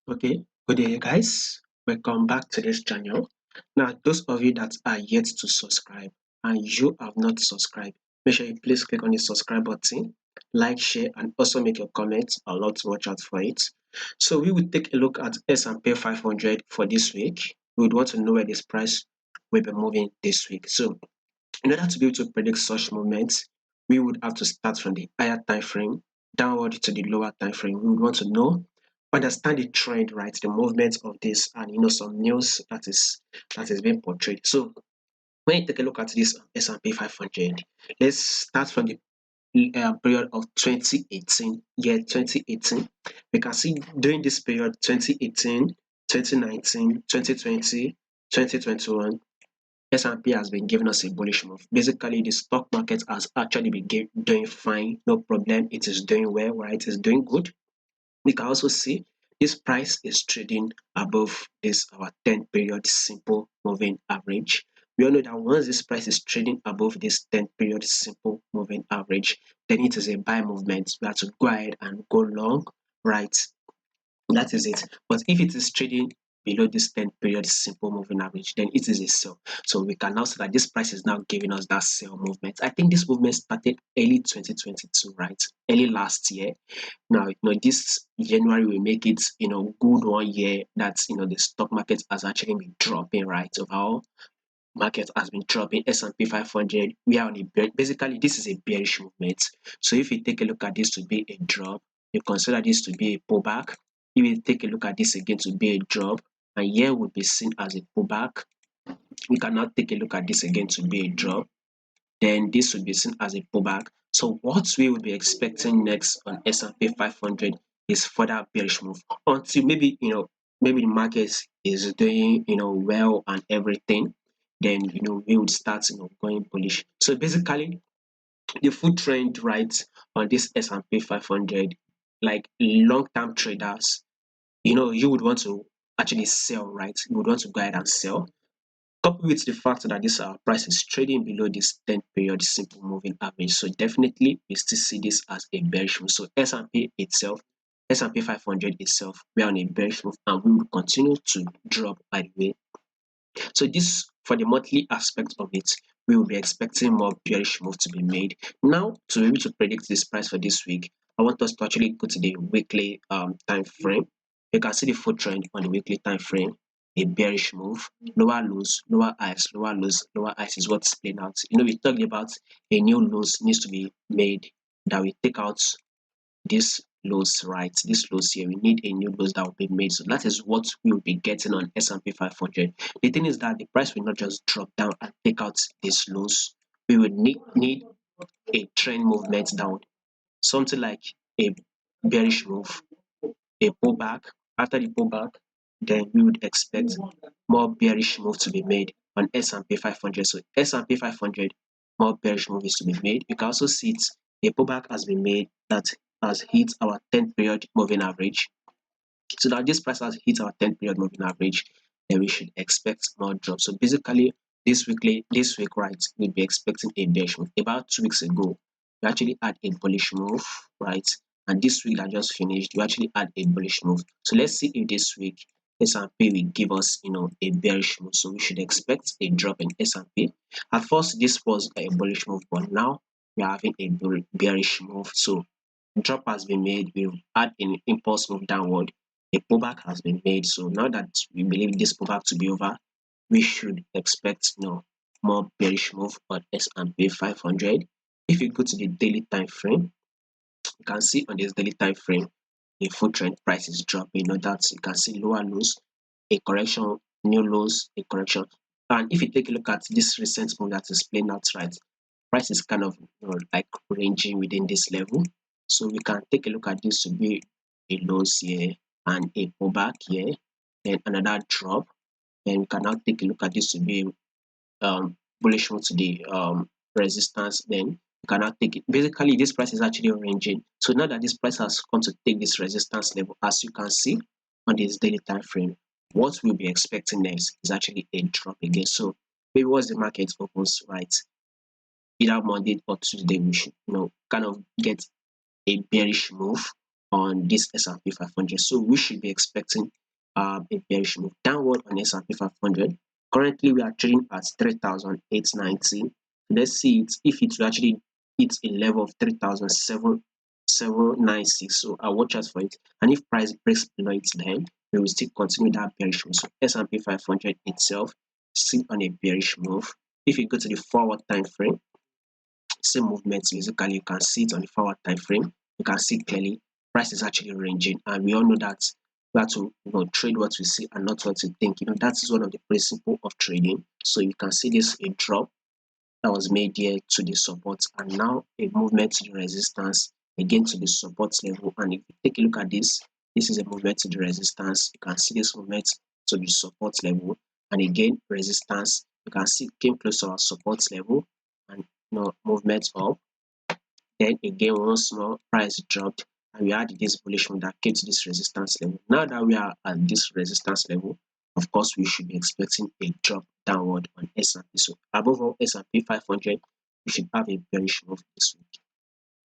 Okay, good day, guys. Welcome back to this channel. Now, those of you that are yet to subscribe and you have not subscribed, make sure you please click on the subscribe button, like, share, and also make your comments. I'll love to watch out for it. So, we will take a look at S&P 500 for this week. We would want to know where this price will be moving this week. So, in order to be able to predict such movements, we would have to start from the higher time frame downward to the lower time frame. We would want to know, understand the trend, right? The movement of this, and some news that is being portrayed. So when you take a look at this S&P 500, let's start from the period of 2018. Yeah, 2018. We can see during this period, 2018, 2019, 2020, 2021. S&P has been giving us a bullish move. Basically, the stock market has actually been doing fine, no problem. It is doing well, right? It is doing good. We can also see this price is trading above this our 10 period simple moving average. We all know that once this price is trading above this 10 period simple moving average, then it is a buy movement. We have to go ahead and go long, right? That is it. But if it is trading below this 10 period simple moving average, then it is a sell. So we can now see that this price is now giving us that sell movement. I think this movement started early 2022, right? Early last year. Now, this January will make it, good 1 year that, the stock market has actually been dropping, right? Overall, market has been dropping. S&P 500, we are on basically, this is a bearish movement. So if you take a look at this to be a drop, you consider this to be a pullback. If you take a look at this again to be a drop, and here would be seen as a pullback. We cannot take a look at this again to be a drop, then this would be seen as a pullback. So what we will be expecting next on S&P 500 is further bearish move until maybe the market is doing well and everything. Then we would start going bullish. So basically, the full trend, right, on this S&P 500, like long-term traders, you would want to actually sell, right? You would want to go ahead and sell. Coupled with the fact that this price is trading below this 10 period simple moving average. So definitely we still see this as a bearish move. So S&P 500 itself, we are on a bearish move and we will continue to drop, by the way. So this, for the monthly aspect of it, we will be expecting more bearish move to be made. Now, to be able to predict this price for this week, I want us to actually go to the weekly time frame. You can see the full trend on the weekly time frame. A bearish move, lower lows, lower highs, lower lows, lower highs is what's playing out. We talked about a new lows needs to be made that will take out this lows, right? This lows here, we need a new lows that will be made. So that is what we will be getting on S&P 500. The thing is that the price will not just drop down and take out these lows. We will need a trend movement down, something like a bearish move, a pullback. After the pullback, then we would expect more bearish move to be made on S&P 500. So S&P 500, more bearish move is to be made. You can also see it, a pullback has been made that has hit our 10 period moving average. So now this price has hit our 10 period moving average, then we should expect more drop. So basically, this week, right, we'll be expecting a bearish move. About 2 weeks ago, we actually had a bullish move, right? And this week that just finished, we actually had a bullish move. So let's see if this week S&P will give us, a bearish move. So we should expect a drop in S&P. At first, this was a bullish move, but now we are having a bearish move. So drop has been made. We've had an impulse move downward. A pullback has been made. So now that we believe this pullback to be over, we should expect more bearish move on S&P 500. If you go to the daily time frame, you can see on this daily time frame the full trend price is dropping. That you can see lower lows, a correction, new lows, a correction. And if you take a look at this recent move that is playing out, right, price is kind of like ranging within this level. So we can take a look at this to be a lows here and a pullback here, then another drop. Then we can now take a look at this to be bullish move to the resistance. Then you cannot take it. Basically, this price is actually ranging. So now that this price has come to take this resistance level, as you can see on this daily time frame, what we'll be expecting next is actually a drop again. So maybe once the market opens, right, either Monday or Tuesday, we should kind of get a bearish move on this S&P 500. So we should be expecting a bearish move downward on S&P 500. Currently, we are trading at 3,890. Let's see it if it will actually hit a level of 3,796. So I'll watch out for it. And if price breaks below it, then we will still continue that bearish move. So S&P 500 itself still on a bearish move. If you go to the forward time frame, same movements basically you can see it on the forward time frame. You can see clearly price is actually ranging, and we all know that we have to trade what we see and not what we think. That is one of the principle of trading. So you can see this a drop that was made here to the support, and now a movement to the resistance again to the support level. And if you take a look at this is a movement to the resistance. You can see this movement to the support level, and again resistance. You can see it came close to our support level, and movement up. Then again once more price dropped, and we had this bullish move that came to this resistance level. Now that we are at this resistance level, of course we should be expecting a drop downward on S&P. So above all, S&P 500, we should have a bearish move this week.